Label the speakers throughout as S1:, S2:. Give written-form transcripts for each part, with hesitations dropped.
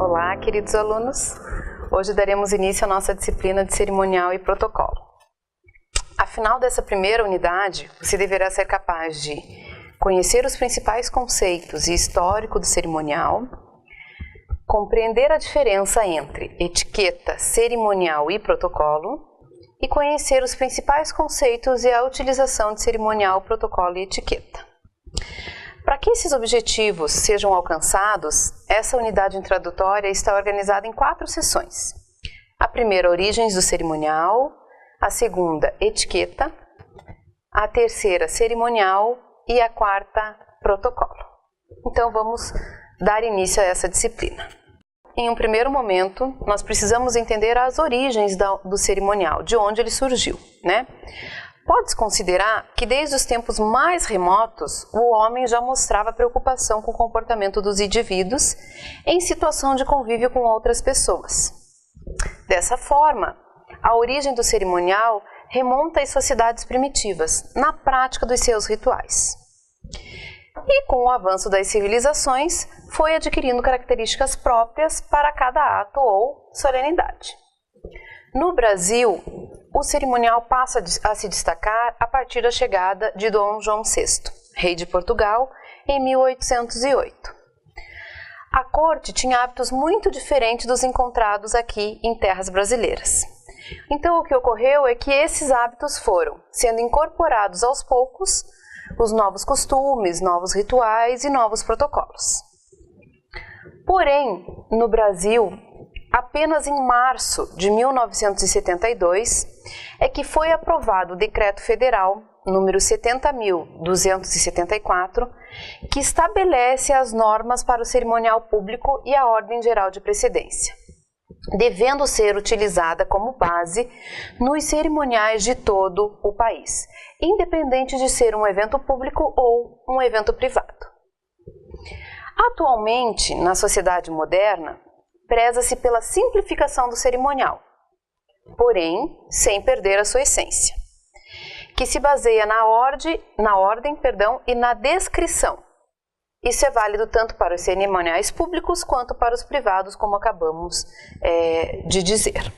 S1: Olá, queridos alunos. Hoje daremos início à nossa disciplina de cerimonial e protocolo. Afinal dessa primeira unidade, você deverá ser capaz de conhecer os principais conceitos e histórico do cerimonial, compreender a diferença entre etiqueta, cerimonial e protocolo e conhecer os principais conceitos e a utilização de cerimonial, protocolo e etiqueta. Para que esses objetivos sejam alcançados, essa unidade introdutória está organizada em 4 sessões. A primeira, origens do cerimonial, a segunda, etiqueta, a terceira, cerimonial e a quarta, protocolo. Então vamos dar início a essa disciplina. Em um primeiro momento, nós precisamos entender as origens do cerimonial, de onde ele surgiu, né? Pode-se considerar que desde os tempos mais remotos, o homem já mostrava preocupação com o comportamento dos indivíduos em situação de convívio com outras pessoas. Dessa forma, a origem do cerimonial remonta às sociedades primitivas, na prática dos seus rituais. E com o avanço das civilizações, foi adquirindo características próprias para cada ato ou solenidade. No Brasil, o cerimonial passa a se destacar a partir da chegada de Dom João VI, rei de Portugal, em 1808. A corte tinha hábitos muito diferentes dos encontrados aqui em terras brasileiras. Então, o que ocorreu é que esses hábitos foram sendo incorporados aos poucos, os novos costumes, novos rituais e novos protocolos. Porém, no Brasil, apenas em março de 1972 é que foi aprovado o Decreto Federal número 70.274, que estabelece as normas para o cerimonial público e a ordem geral de precedência, devendo ser utilizada como base nos cerimoniais de todo o país, independente de ser um evento público ou um evento privado. Atualmente, na sociedade moderna, preza-se pela simplificação do cerimonial, porém, sem perder a sua essência, que se baseia na ordem e na descrição. Isso é válido tanto para os cerimoniais públicos quanto para os privados, como acabamos de dizer.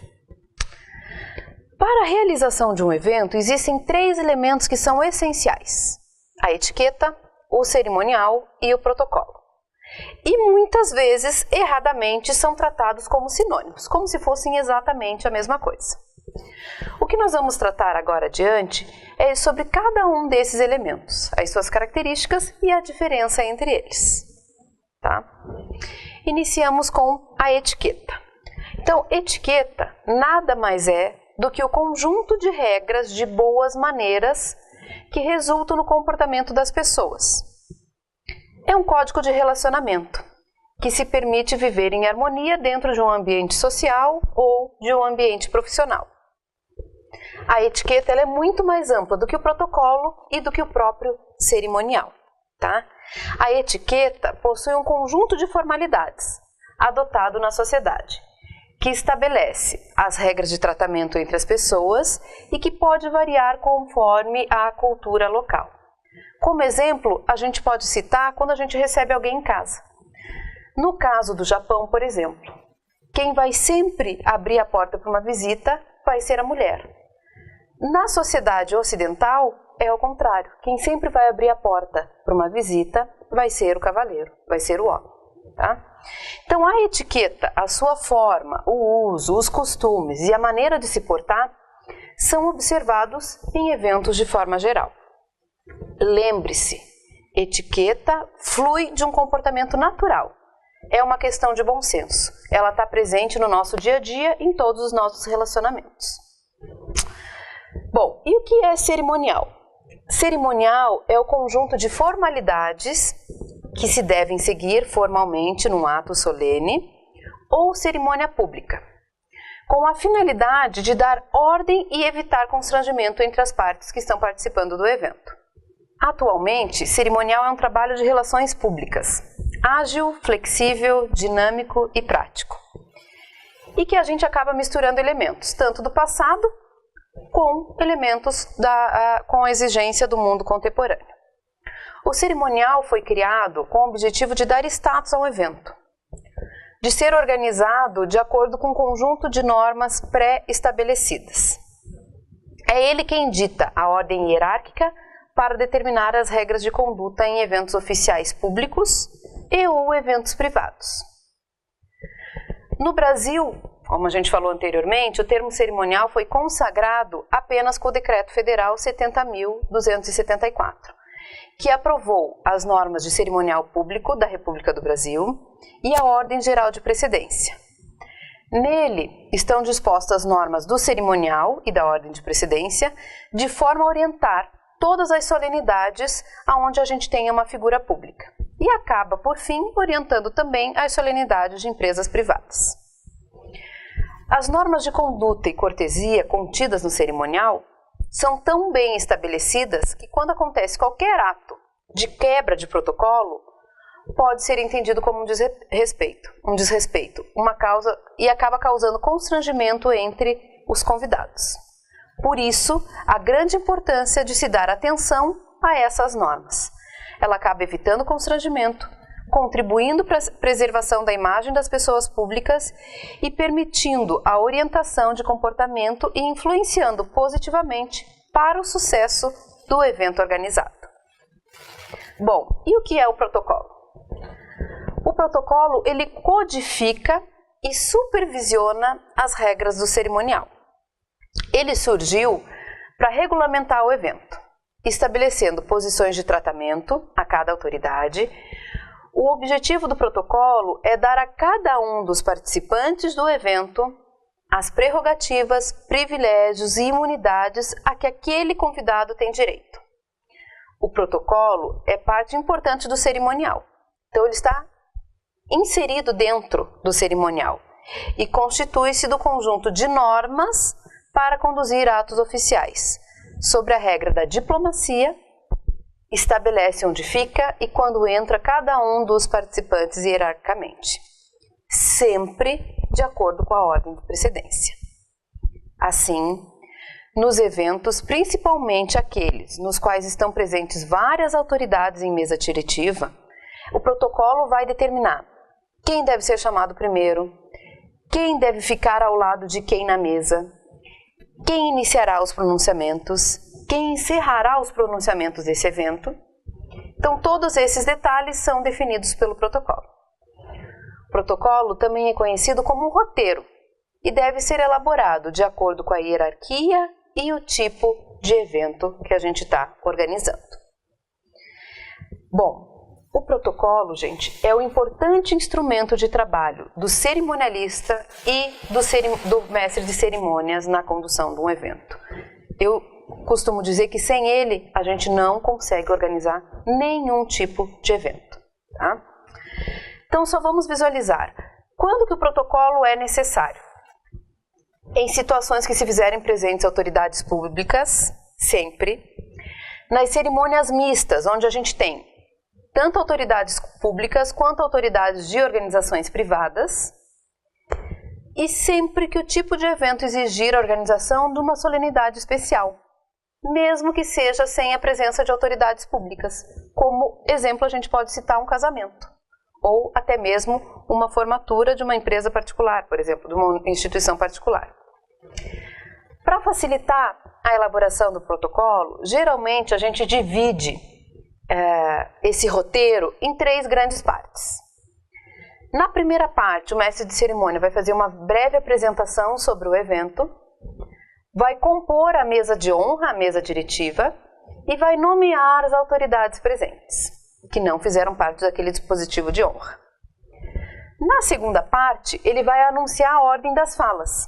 S1: Para a realização de um evento, existem 3 elementos que são essenciais: a etiqueta, o cerimonial e o protocolo. E muitas vezes, erradamente, são tratados como sinônimos, como se fossem exatamente a mesma coisa. O que nós vamos tratar agora adiante é sobre cada um desses elementos, as suas características e a diferença entre eles. Tá? Iniciamos com a etiqueta. Então, etiqueta nada mais é do que o conjunto de regras de boas maneiras que resultam no comportamento das pessoas. É um código de relacionamento que se permite viver em harmonia dentro de um ambiente social ou de um ambiente profissional. A etiqueta ela é muito mais ampla do que o protocolo e do que o próprio cerimonial. Tá? A etiqueta possui um conjunto de formalidades adotado na sociedade, que estabelece as regras de tratamento entre as pessoas e que pode variar conforme a cultura local. Como exemplo, a gente pode citar quando a gente recebe alguém em casa. No caso do Japão, por exemplo, quem vai sempre abrir a porta para uma visita vai ser a mulher. Na sociedade ocidental, é ao contrário. Quem sempre vai abrir a porta para uma visita vai ser o cavalheiro, vai ser o homem. Tá? Então, a etiqueta, a sua forma, o uso, os costumes e a maneira de se portar são observados em eventos de forma geral. Lembre-se, etiqueta flui de um comportamento natural. É uma questão de bom senso. Ela está presente no nosso dia a dia, em todos os nossos relacionamentos. Bom, e o que é cerimonial? Cerimonial é o conjunto de formalidades que se devem seguir formalmente num ato solene ou cerimônia pública, com a finalidade de dar ordem e evitar constrangimento entre as partes que estão participando do evento. Atualmente, cerimonial é um trabalho de relações públicas, ágil, flexível, dinâmico e prático, e que a gente acaba misturando elementos, tanto do passado com elementos com a exigência do mundo contemporâneo. O cerimonial foi criado com o objetivo de dar status ao evento. de ser organizado de acordo com um conjunto de normas pré-estabelecidas. É ele quem dita a ordem hierárquica para determinar as regras de conduta em eventos oficiais públicos e ou eventos privados. No Brasil, como a gente falou anteriormente, o termo cerimonial foi consagrado apenas com o Decreto Federal 70.274, que aprovou as normas de cerimonial público da República do Brasil e a Ordem Geral de Precedência. Nele estão dispostas normas do cerimonial e da Ordem de Precedência, de forma a orientar todas as solenidades aonde a gente tenha uma figura pública. E acaba, por fim, orientando também as solenidades de empresas privadas. As normas de conduta e cortesia contidas no cerimonial são tão bem estabelecidas que quando acontece qualquer ato de quebra de protocolo, pode ser entendido como um desrespeito, uma causa e acaba causando constrangimento entre os convidados. Por isso, a grande importância de se dar atenção a essas normas. Ela acaba evitando constrangimento, contribuindo para a preservação da imagem das pessoas públicas e permitindo a orientação de comportamento e influenciando positivamente para o sucesso do evento organizado. Bom, e o que é o protocolo? O protocolo, ele codifica e supervisiona as regras do cerimonial. Ele surgiu para regulamentar o evento, estabelecendo posições de tratamento a cada autoridade. O objetivo do protocolo é dar a cada um dos participantes do evento as prerrogativas, privilégios e imunidades a que aquele convidado tem direito. O protocolo é parte importante do cerimonial, então ele está inserido dentro do cerimonial e constitui-se do conjunto de normas para conduzir atos oficiais, sobre a regra da diplomacia, estabelece onde fica e quando entra cada um dos participantes hierarquicamente, sempre de acordo com a ordem de precedência. Assim, nos eventos, principalmente aqueles nos quais estão presentes várias autoridades em mesa diretiva, o protocolo vai determinar quem deve ser chamado primeiro, quem deve ficar ao lado de quem na mesa, quem iniciará os pronunciamentos, quem encerrará os pronunciamentos desse evento. Então, todos esses detalhes são definidos pelo protocolo. O protocolo também é conhecido como um roteiro e deve ser elaborado de acordo com a hierarquia e o tipo de evento que a gente está organizando. Bom, o protocolo, gente, é um importante instrumento de trabalho do cerimonialista e do mestre de cerimônias na condução de um evento. Eu costumo dizer que sem ele a gente não consegue organizar nenhum tipo de evento, tá? Então só vamos visualizar quando que o protocolo é necessário. Em situações que se fizerem presentes autoridades públicas, sempre. Nas cerimônias mistas, onde a gente tem tanto autoridades públicas quanto autoridades de organizações privadas, e sempre que o tipo de evento exigir a organização de uma solenidade especial, mesmo que seja sem a presença de autoridades públicas. Como exemplo, a gente pode citar um casamento, ou até mesmo uma formatura de uma empresa particular, por exemplo, de uma instituição particular. Para facilitar a elaboração do protocolo, geralmente a gente divide esse roteiro em 3 grandes partes. Na primeira parte, o mestre de cerimônia vai fazer uma breve apresentação sobre o evento, vai compor a mesa de honra, a mesa diretiva, e vai nomear as autoridades presentes, que não fizeram parte daquele dispositivo de honra. Na segunda parte, ele vai anunciar a ordem das falas,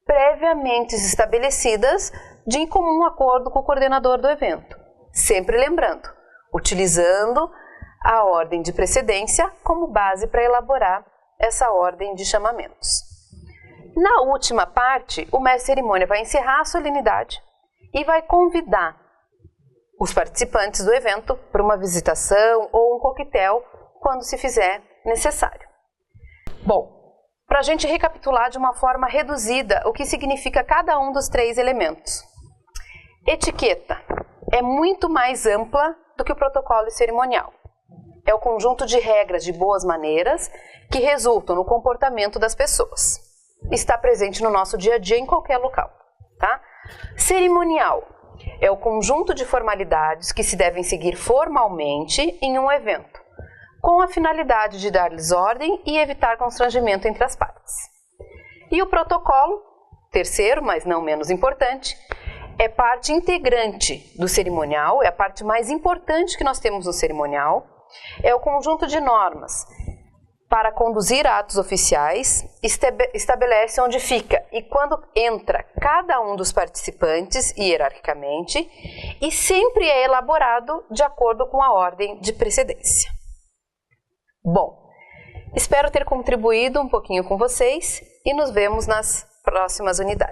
S1: previamente estabelecidas de comum acordo com o coordenador do evento, sempre lembrando, utilizando a ordem de precedência como base para elaborar essa ordem de chamamentos. Na última parte, o mestre de cerimônia vai encerrar a solenidade e vai convidar os participantes do evento para uma visitação ou um coquetel quando se fizer necessário. Bom, para a gente recapitular de uma forma reduzida o que significa cada um dos 3 elementos. Etiqueta é muito mais ampla do que o protocolo cerimonial. é o conjunto de regras de boas maneiras que resultam no comportamento das pessoas. Está presente no nosso dia a dia em qualquer local, tá? Cerimonial é o conjunto de formalidades que se devem seguir formalmente em um evento, com a finalidade de dar-lhes ordem e evitar constrangimento entre as partes. E o protocolo, terceiro, mas não menos importante, é parte integrante do cerimonial, é a parte mais importante que nós temos no cerimonial, é o conjunto de normas para conduzir atos oficiais, estabelece onde fica e quando entra cada um dos participantes hierarquicamente e sempre é elaborado de acordo com a ordem de precedência. Bom, espero ter contribuído um pouquinho com vocês e nos vemos nas próximas unidades.